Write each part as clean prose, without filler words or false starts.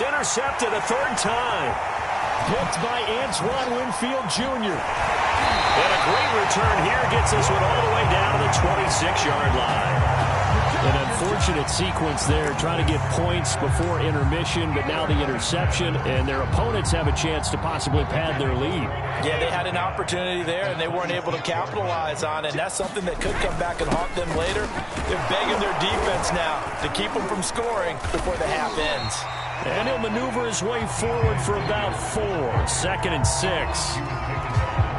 intercepted a third time. Picked by Antoine Winfield Jr. And a great return here gets this one all the way down to the 26-yard line. An unfortunate sequence there, trying to get points before intermission, but now the interception, and their opponents have a chance to possibly pad their lead. Yeah, they had an opportunity there, and they weren't able to capitalize on it, and that's something that could come back and haunt them later. They're begging their defense now to keep them from scoring before the half ends. And he'll maneuver his way forward for about 4. 2nd and 6.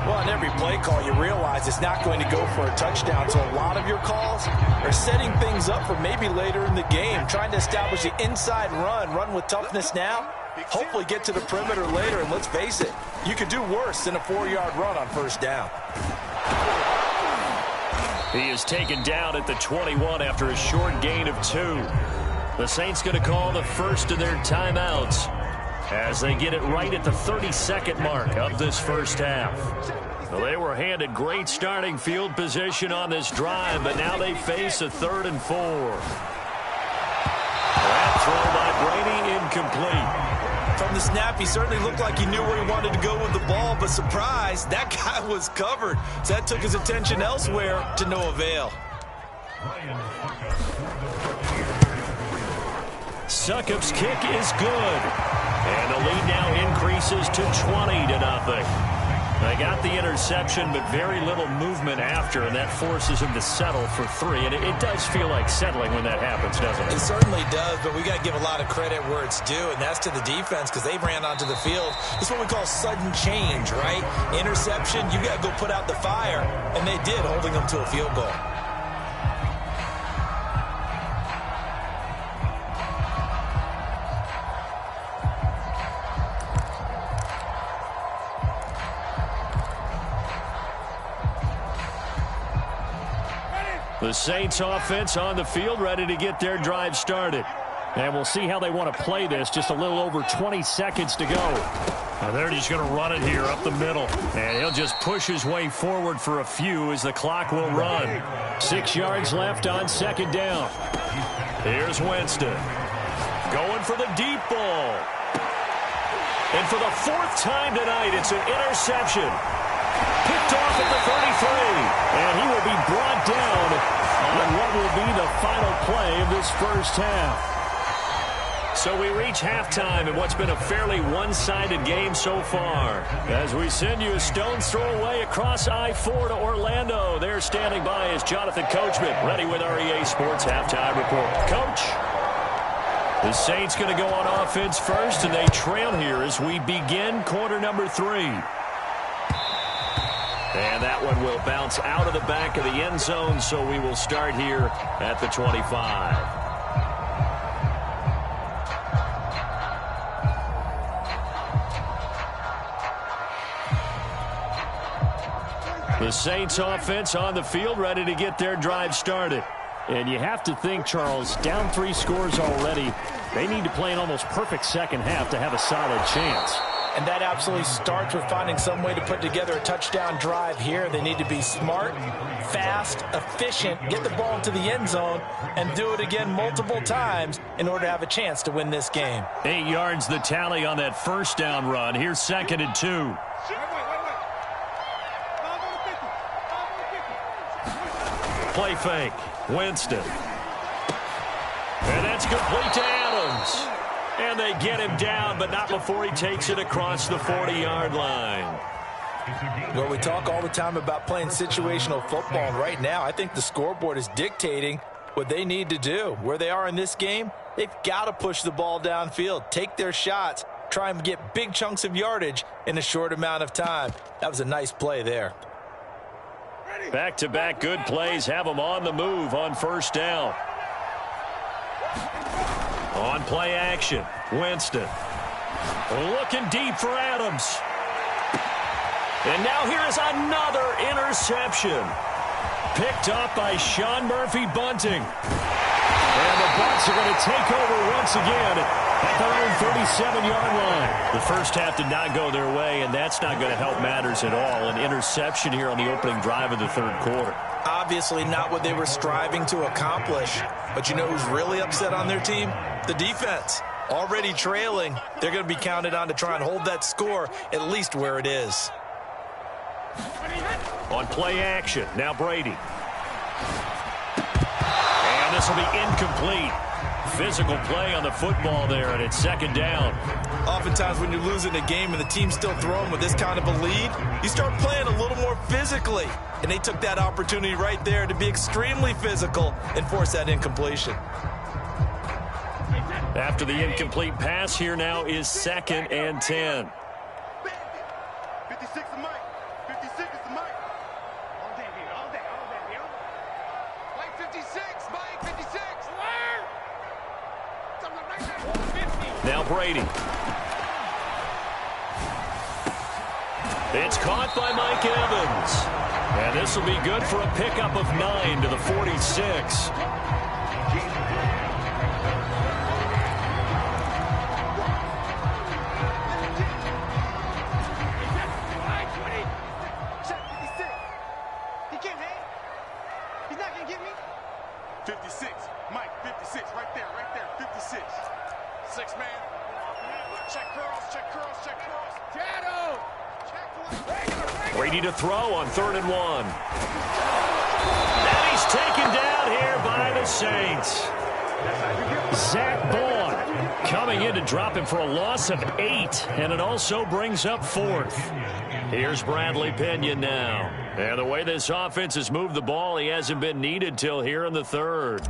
Well, on every play call, you realize it's not going to go for a touchdown. So a lot of your calls are setting things up for maybe later in the game, trying to establish the inside run with toughness now, hopefully get to the perimeter later. And let's face it, you could do worse than a 4-yard run on first down. He is taken down at the 21 after a short gain of 2. The Saints going to call the first of their timeouts as they get it right at the 32nd mark of this first half. Well, they were handed great starting field position on this drive, but now they face a 3rd and 4. That throw by Brady incomplete. From the snap, he certainly looked like he knew where he wanted to go with the ball, but surprise, that guy was covered. So that took his attention elsewhere to no avail. Succop's kick is good. And the lead now increases to 20-0. They got the interception, but very little movement after, and that forces him to settle for 3. And it does feel like settling when that happens, doesn't it? It certainly does, but we got to give a lot of credit where it's due, and that's to the defense because they ran onto the field. It's what we call sudden change, right? Interception, you got to go put out the fire, and they did, holding them to a field goal. The Saints offense on the field, ready to get their drive started. And we'll see how they want to play this. Just a little over 20 seconds to go. Now they're just going to run it here up the middle. And he'll just push his way forward for a few as the clock will run. 6 yards left on 2nd down. Here's Winston. Going for the deep ball. And for the 4th time tonight, it's an interception. Picked off at the 33. And he will be brought down on what will be the final play of this first half. So we reach halftime in what's been a fairly one-sided game so far. As we send you a stone's throw away across I-4 to Orlando. There standing by is Jonathan Coachman, ready with our EA Sports Halftime Report. Coach? The Saints going to go on offense first, and they trail here as we begin quarter number 3. And that one will bounce out of the back of the end zone, so we will start here at the 25. The Saints offense on the field, ready to get their drive started. And you have to think, Charles, down 3 scores already. They need to play an almost perfect second half to have a solid chance. And that absolutely starts with finding some way to put together a touchdown drive here. They need to be smart, fast, efficient, get the ball into the end zone, and do it again multiple times in order to have a chance to win this game. 8 yards the tally on that first down run. Here's 2nd and 2. Play fake. Winston. And that's complete to Adams. And they get him down, but not before he takes it across the 40-yard line. Well, we talk all the time about playing situational football, and right now I think the scoreboard is dictating what they need to do. Where they are in this game, they've got to push the ball downfield, take their shots, try and get big chunks of yardage in a short amount of time. That was a nice play there. Back-to-back good plays have them on the move on first down. On play action, Winston. Looking deep for Adams. And now here is another interception. Picked up by Sean Murphy-Bunting. And the Bucs are going to take over once again at their own 37-yard line. The first half did not go their way, and that's not going to help matters at all. An interception here on the opening drive of the third quarter. Obviously not what they were striving to accomplish. But you know who's really upset on their team? The defense. Already trailing, they're going to be counted on to try and hold that score at least where it is. On play action, now Brady. And this will be incomplete. Physical play on the football there, and it's second down. Oftentimes when you're losing a game and the team's still throwing with this kind of a lead, you start playing a little more physically. And they took that opportunity right there to be extremely physical and force that incompletion. After the incomplete pass, here now is 2nd and 10. 56 is Mike. 56 is the Mike. All day, here. All day, here. Mike 56. Mike 56. Now Brady. It's caught by Mike Evans. And this will be good for a pickup of 9 to the 46. Brady to throw on 3rd and 1. And he's taken down here by the Saints. Zach Vaughn coming in to drop him for a loss of 8, and it also brings up 4th. Here's Bradley Pinion now. And the way this offense has moved the ball, he hasn't been needed till here in the 3rd.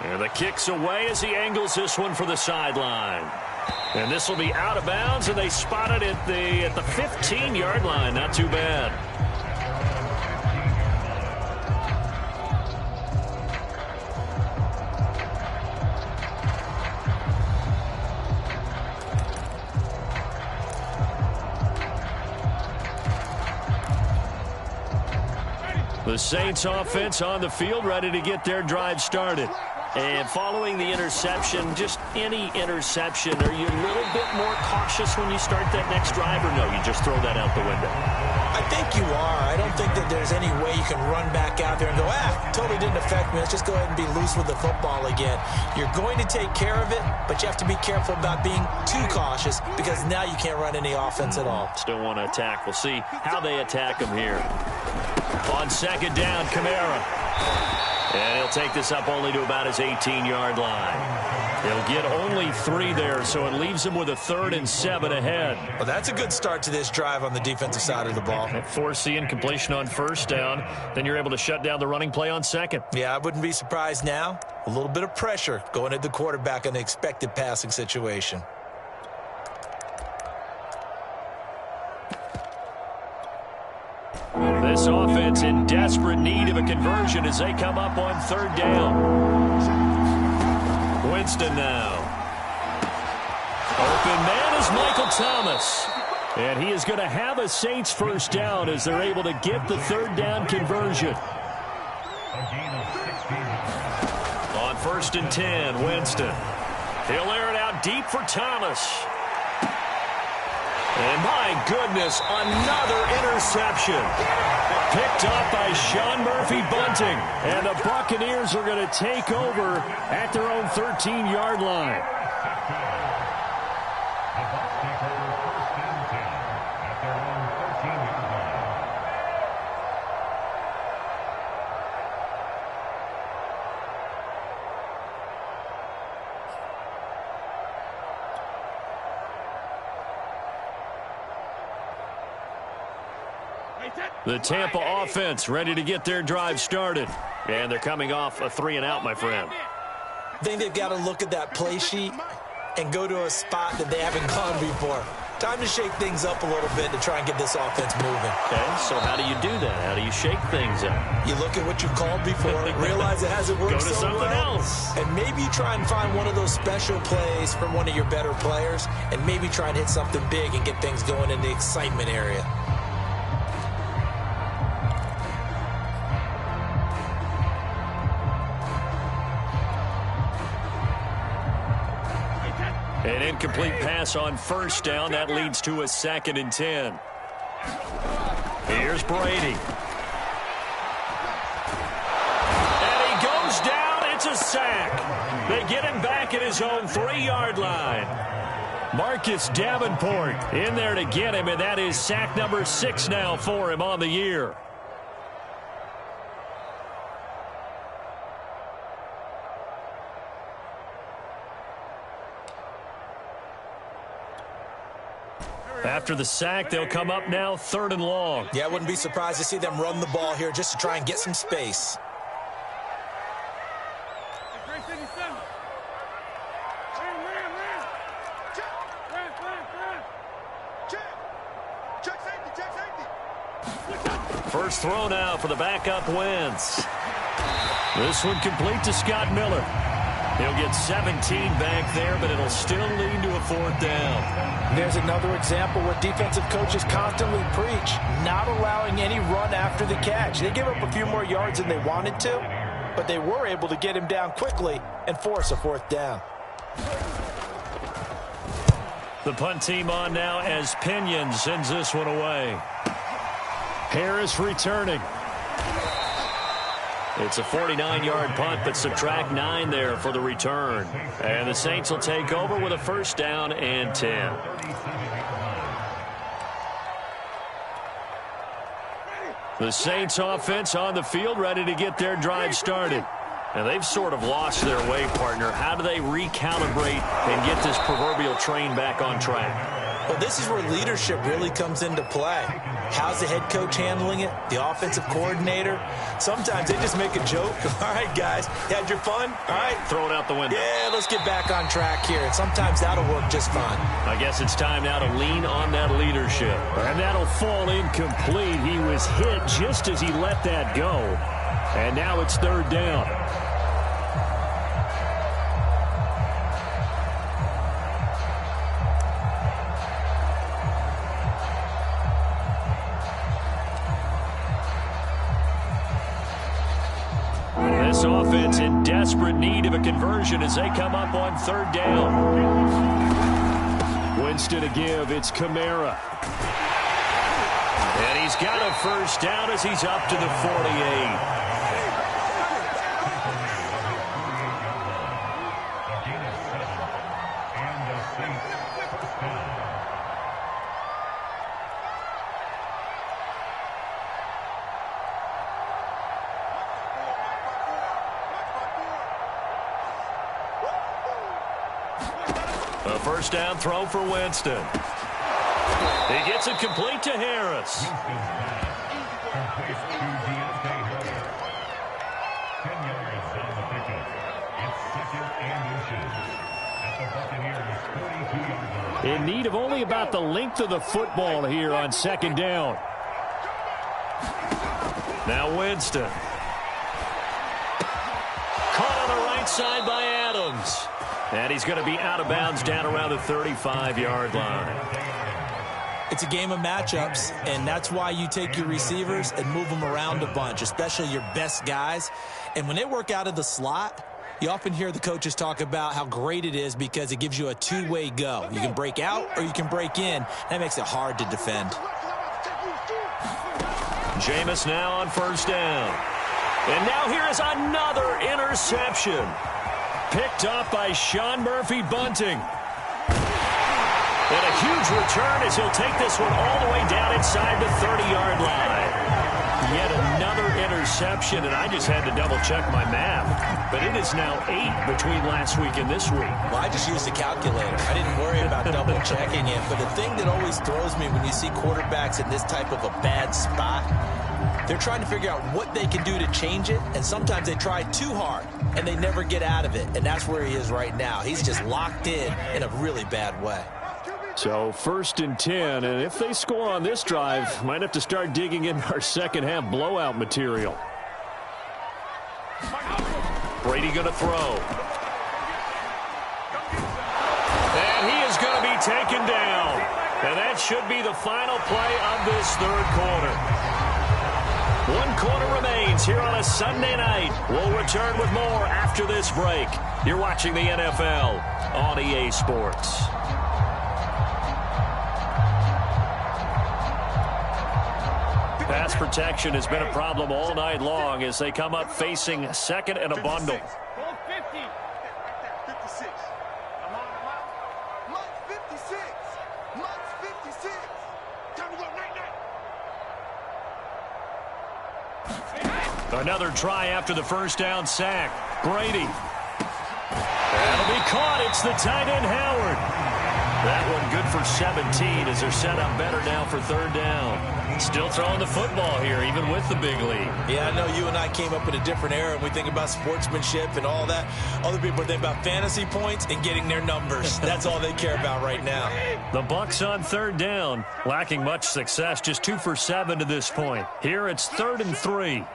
And the kick's away as he angles this one for the sideline. And this will be out of bounds, and they spot it at the 15-yard line. Not too bad. The Saints offense on the field, ready to get their drive started. And following the interception, just any interception, are you a little bit more cautious when you start that next drive, or no, you just throw that out the window? I think you are. I don't think that there's any way you can run back out there and go, totally didn't affect me. Let's just go ahead and be loose with the football again. You're going to take care of it, but you have to be careful about being too cautious because now you can't run any offense at all. Still want to attack. We'll see how they attack him here. On 2nd down, Kamara. And he'll take this up only to about his 18-yard line. He'll get only 3 there, so it leaves him with a 3rd and 7 ahead. Well, that's a good start to this drive on the defensive side of the ball. Force the incompletion on 1st down. Then you're able to shut down the running play on 2nd. Yeah, I wouldn't be surprised now. A little bit of pressure going at the quarterback in the expected passing situation. This offense in desperate need of a conversion as they come up on 3rd down. Winston now. Open man is Michael Thomas. And he is going to have a Saints 1st down as they're able to get the 3rd down conversion. On 1st and 10, Winston. He'll air it out deep for Thomas. And my goodness, another interception. Picked up by Sean Murphy-Bunting. And the Buccaneers are going to take over at their own 13-yard line. The Tampa offense ready to get their drive started. And they're coming off a 3-and-out, my friend. I think they've got to look at that play sheet and go to a spot that they haven't gone before. Time to shake things up a little bit to try and get this offense moving. Okay, so how do you do that? How do you shake things up? You look at what you've called before, realize it hasn't worked Go to so something well, else. and maybe you try and find one of those special plays from one of your better players, and maybe try and hit something big and get things going in the excitement area. An incomplete pass on 1st down. That leads to a 2nd and 10. Here's Brady. And he goes down. It's a sack. They get him back at his own 3-yard line. Marcus Davenport in there to get him, and that is sack number 6 now for him on the year. After the sack, they'll come up now 3rd and long. Yeah, I wouldn't be surprised to see them run the ball here just to try and get some space. First throw now for the backup Wentz. This one complete to Scott Miller. He'll get 17 back there, but it'll still lead to a 4th down. There's another example what defensive coaches constantly preach, not allowing any run after the catch. They give up a few more yards than they wanted to, but they were able to get him down quickly and force a 4th down. The punt team on now as Pinion sends this one away. Harris returning. It's a 49-yard punt, but subtract 9 there for the return. And the Saints will take over with a 1st down and 10. The Saints offense on the field, ready to get their drive started. And they've sort of lost their way, partner. How do they recalibrate and get this proverbial train back on track? Well, this is where leadership really comes into play. How's the head coach handling it? The offensive coordinator? Sometimes they just make a joke. All right, guys, you had your fun? All right. Throw it out the window. Yeah, let's get back on track here. And sometimes that'll work just fine. I guess it's time now to lean on that leadership. And that'll fall incomplete. He was hit just as he let that go. And now it's 3rd down. This offense in desperate need of a conversion as they come up on 3rd down. Winston to give. It's Kamara. And he's got a 1st down as he's up to the 48. A 1st down throw for Winston. He gets it complete to Harris. In need of only about the length of the football here on 2nd down. Now Winston. Caught on the right side by Adams. And he's going to be out of bounds down around the 35-yard line. It's a game of matchups, and that's why you take your receivers and move them around a bunch, especially your best guys. And when they work out of the slot, you often hear the coaches talk about how great it is because it gives you a two-way go. You can break out or you can break in. That makes it hard to defend. Jameis now on 1st down. And now here is another interception. Picked up by Sean Murphy Bunting. And a huge return as he'll take this one all the way down inside the 30-yard line. Yet another interception, and I just had to double-check my math. But it is now 8 between last week and this week. Well, I just used a calculator. I didn't worry about double-checking it. But the thing that always throws me when you see quarterbacks in this type of a bad spot, they're trying to figure out what they can do to change it, and sometimes they try too hard, and they never get out of it. And that's where he is right now. He's just locked in a really bad way. So 1st and 10, and if they score on this drive, might have to start digging in our second-half blowout material. Brady going to throw. And he is going to be taken down. And that should be the final play of this 3rd quarter. 1 quarter remains here on a Sunday night. We'll return with more after this break. You're watching the NFL on EA Sports. Pass protection has been a problem all night long as they come up facing 2nd and a bundle. Another try after the first down sack. Brady. That'll be caught. It's the tight end, Howard. That one good for 17 as they're set up better now for third down. Still throwing the football here, even with the big lead. Yeah, I know you and I came up in a different era, and we think about sportsmanship and all that. Other people think about fantasy points and getting their numbers. That's all they care about right now. The Bucs on third down, lacking much success, just 2 for 7 to this point. Here it's 3rd and 3.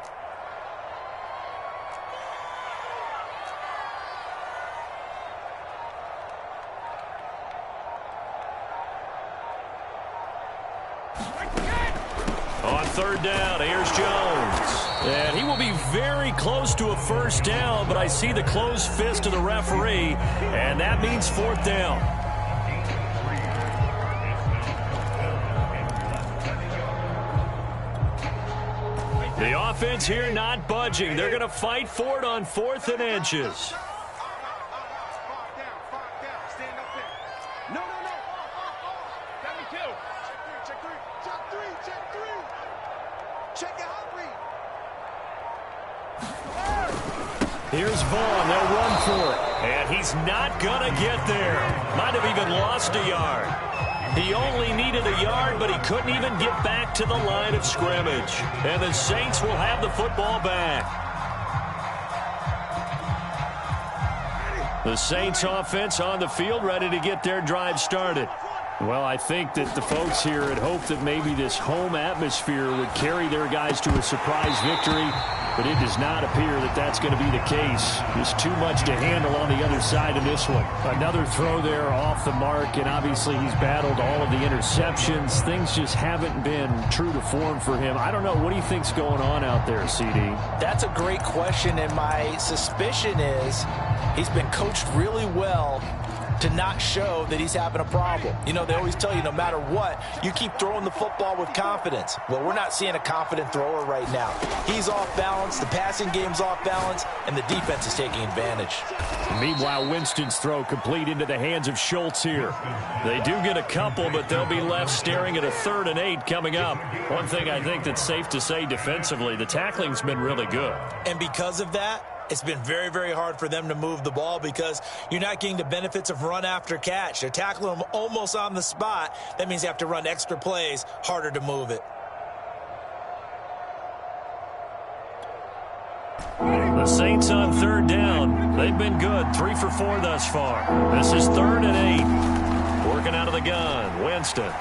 On third down, here's Jones. And he will be very close to a first down, but I see the closed fist of the referee, and that means 4th down. The offense here not budging. They're going to fight for it on 4th and inches. Here's Vaughn. They'll run for it. And he's not going to get there. Might have even lost a yard. He only needed a yard, but he couldn't even get back to the line of scrimmage. And the Saints will have the football back. The Saints offense on the field, ready to get their drive started. Well, I think that the folks here had hoped that maybe this home atmosphere would carry their guys to a surprise victory, but it does not appear that that's going to be the case. Just too much to handle on the other side of this one. Another throw there off the mark, and obviously he's battled all of the interceptions. Things just haven't been true to form for him. I don't know. What do you think's going on out there, CD? That's a great question, and my suspicion is he's been coached really well to not show that he's having a problem. You know, they always tell you no matter what, you keep throwing the football with confidence. Well, we're not seeing a confident thrower right now. He's off balance, the passing game's off balance, and the defense is taking advantage. Meanwhile, Winston's throw complete into the hands of Schultz here. They do get a couple, but they'll be left staring at a 3rd and 8 coming up. One thing I think that's safe to say defensively, the tackling's been really good. And because of that, it's been very, very hard for them to move the ball because you're not getting the benefits of run after catch. They're tackling them almost on the spot. That means you have to run extra plays, harder to move it. The Saints on third down. They've been good. 3 for 4 thus far. This is 3rd and 8. Working out of the gun. Winston.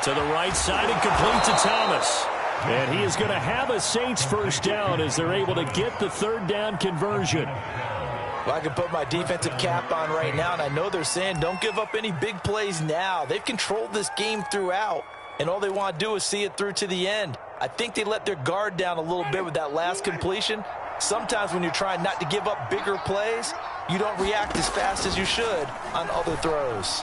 To the right side and complete to Thomas. And he is going to have a Saints first down as they're able to get the 3rd down conversion. Well, I can put my defensive cap on right now, and I know they're saying don't give up any big plays now. They've controlled this game throughout, and all they want to do is see it through to the end. I think they let their guard down a little bit with that last completion. Sometimes when you're trying not to give up bigger plays, you don't react as fast as you should on other throws.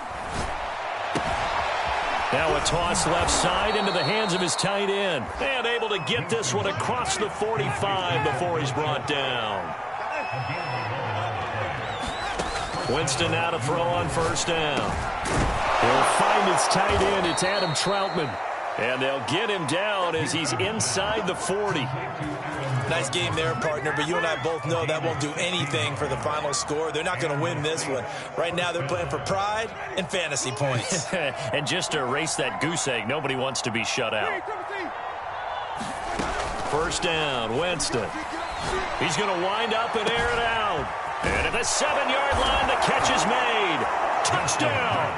Now a toss left side into the hands of his tight end. And able to get this one across the 45 before he's brought down. Winston now to throw on first down. He'll find his tight end. It's Adam Troutman. And they'll get him down as he's inside the 40. Nice game there, partner, but you and I both know that won't do anything for the final score. They're not going to win this one. Right now they're playing for pride and fantasy points. And just to erase that goose egg, nobody wants to be shut out. First down, Winston. He's going to wind up and air it out. And at the 7-yard line, the catch is made. Touchdown!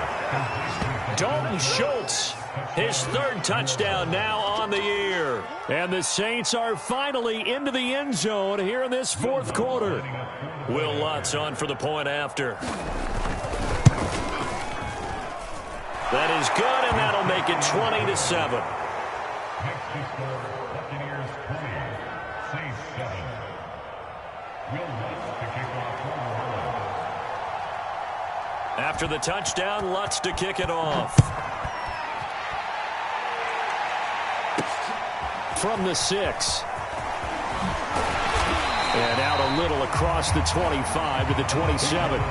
Dalton Schultz. His 3rd touchdown now on the year. And the Saints are finally into the end zone here in this 4th quarter. Will Lutz on for the point after. That is good, and that'll make it 20-7. After the touchdown, Lutz to kick it off. From the 6. And out a little across the 25 to the 27.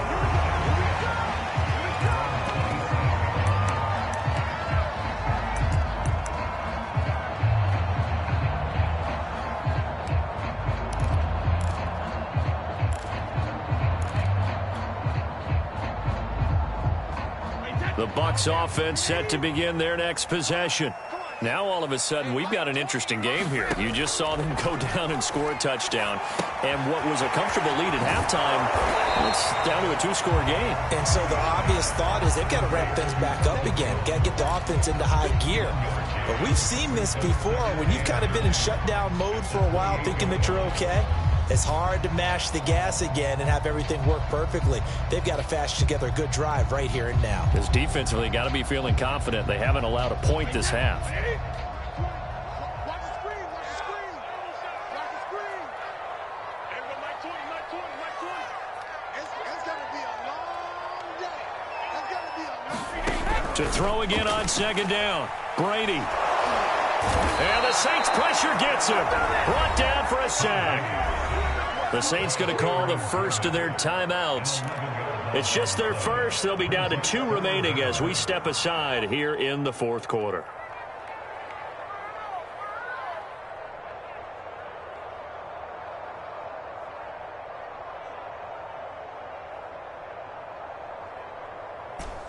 The Bucs offense set to begin their next possession. Now, all of a sudden, we've got an interesting game here. You just saw them go down and score a touchdown. And what was a comfortable lead at halftime, it's down to a two-score game. And so the obvious thought is they've got to ramp things back up again. Got to get the offense into high gear. But we've seen this before. When you've kind of been in shutdown mode for a while thinking that you're okay, it's hard to mash the gas again and have everything work perfectly. They've got to fashion together a good drive right here and now. Because defensively, got to be feeling confident. They haven't allowed a point this half. Watch the screen, watch the screen. Watch the screen. Everybody, Mike 20, Mike 20, Mike 20. It's going to be a long day. It's going to be a long day. To throw again on second down. Brady. And the Saints pressure gets him. Brought down for a sack. The Saints going to call the first of their timeouts. It's just their first. They'll be down to 2 remaining as we step aside here in the fourth quarter.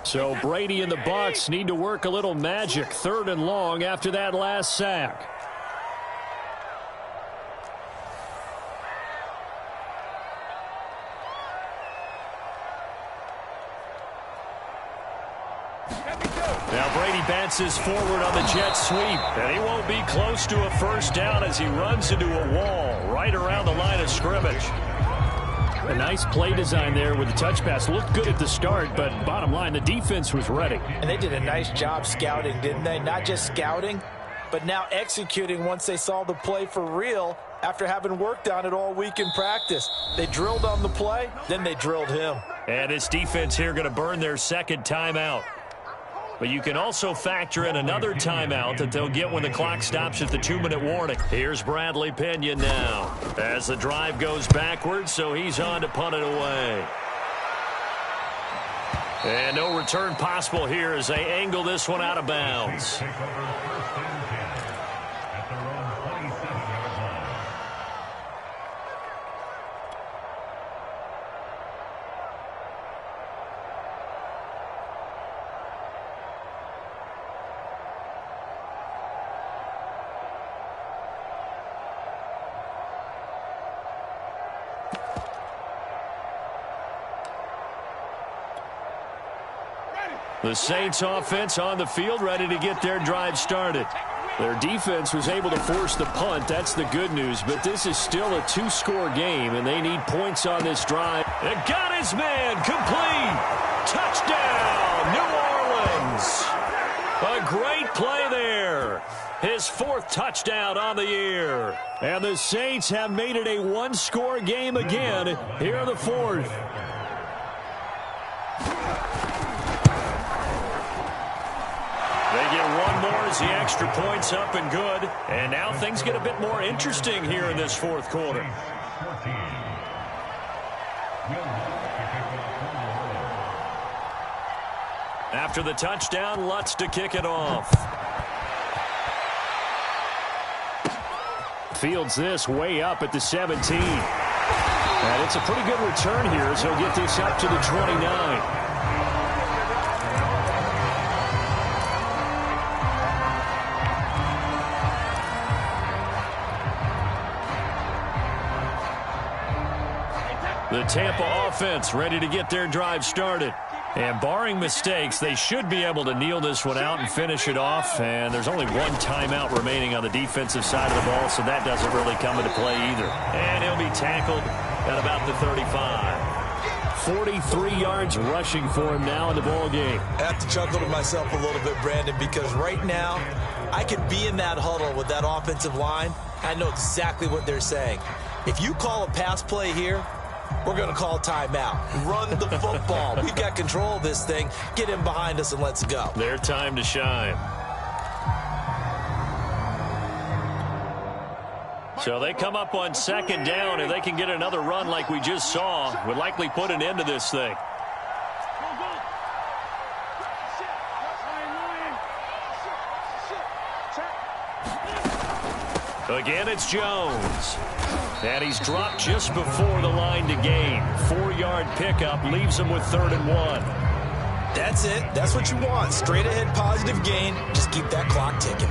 So Brady and the Bucs need to work a little magic. 3rd and long after that last sack. Now Brady bounces forward on the jet sweep, and he won't be close to a first down as he runs into a wall right around the line of scrimmage. A nice play design there with the touch pass. Looked good at the start, but bottom line, the defense was ready. And they did a nice job scouting, didn't they? Not just scouting, but now executing once they saw the play for real after having worked on it all week in practice. They drilled on the play, then they drilled him. And this defense here going to burn their second timeout. But you can also factor in another timeout that they'll get when the clock stops at the 2-minute warning. Here's Bradley Pena now as the drive goes backwards, so he's on to punt it away. And no return possible here as they angle this one out of bounds. The Saints offense on the field, ready to get their drive started. Their defense was able to force the punt. That's the good news. But this is still a 2-score game, and they need points on this drive. It got his man complete. Touchdown, New Orleans. A great play there. His 4th touchdown on the year. And the Saints have made it a 1-score game again here in the 4th. They get one more as the extra point's up and good. And now things get a bit more interesting here in this 4th quarter. After the touchdown, Lutz to kick it off. Fields this way up at the 17. And it's a pretty good return here as he'll get this up to the 29. The Tampa offense ready to get their drive started. And barring mistakes, they should be able to kneel this one out and finish it off. And there's only one timeout remaining on the defensive side of the ball, so that doesn't really come into play either. And he'll be tackled at about the 35. 43 yards rushing for him now in the ball game. I have to chuckle to myself a little bit, Brandon, because right now I could be in that huddle with that offensive line. I know exactly what they're saying. If you call a pass play here, we're going to call timeout. Run the football. We've got control of this thing. Get in behind us and let's go. Their time to shine. So they come up on 2nd down, and they can get another run like we just saw. Would likely put an end to this thing. Again, it's Jones. And he's dropped just before the line to gain. 4-yard pickup leaves him with 3rd and 1. That's it. That's what you want. Straight ahead positive gain. Just keep that clock ticking.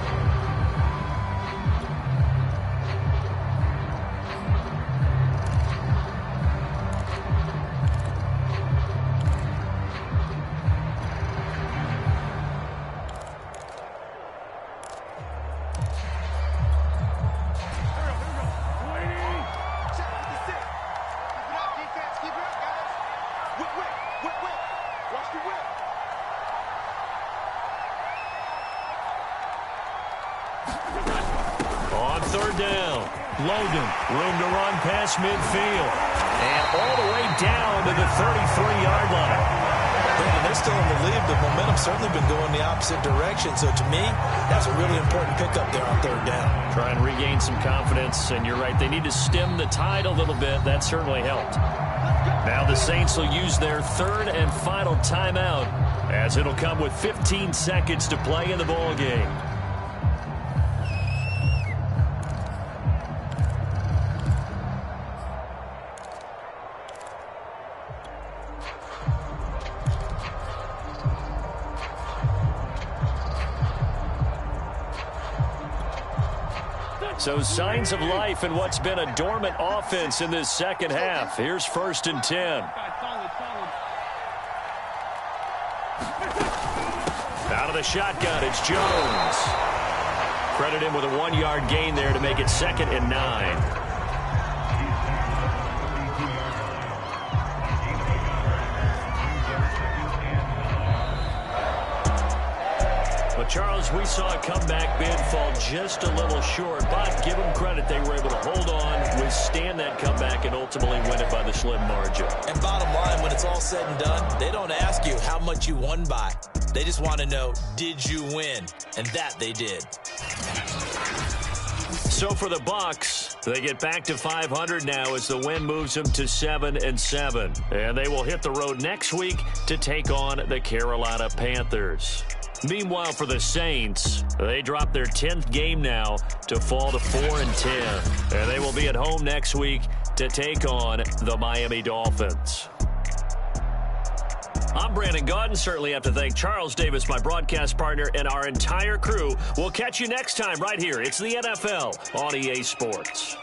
On third down, Logan, room to run past midfield. And all the way down to the 33-yard line. Man, they're still in the lead, but momentum's certainly been going the opposite direction. So to me, that's a really important pickup there on third down. Try and regain some confidence, and you're right, they need to stem the tide a little bit. That certainly helped. Now the Saints will use their third and final timeout, as it'll come with 15 seconds to play in the ball game. So signs of life in what's been a dormant offense in this second half. Here's 1st and 10. Out of the shotgun, it's Jones. Credit him with a 1-yard gain there to make it 2nd and 9. Charles, we saw a comeback bid fall just a little short, but give them credit, they were able to hold on, withstand that comeback, and ultimately win it by the slim margin. And bottom line, when it's all said and done, they don't ask you how much you won by. They just want to know, did you win? And that they did. So for the Bucs, they get back to 500 now as the win moves them to 7-7. And they will hit the road next week to take on the Carolina Panthers. Meanwhile, for the Saints, they drop their 10th game now to fall to 4-10. And they will be at home next week to take on the Miami Dolphins. I'm Brandon Gaudin. Certainly have to thank Charles Davis, my broadcast partner, and our entire crew. We'll catch you next time right here. It's the NFL on EA Sports.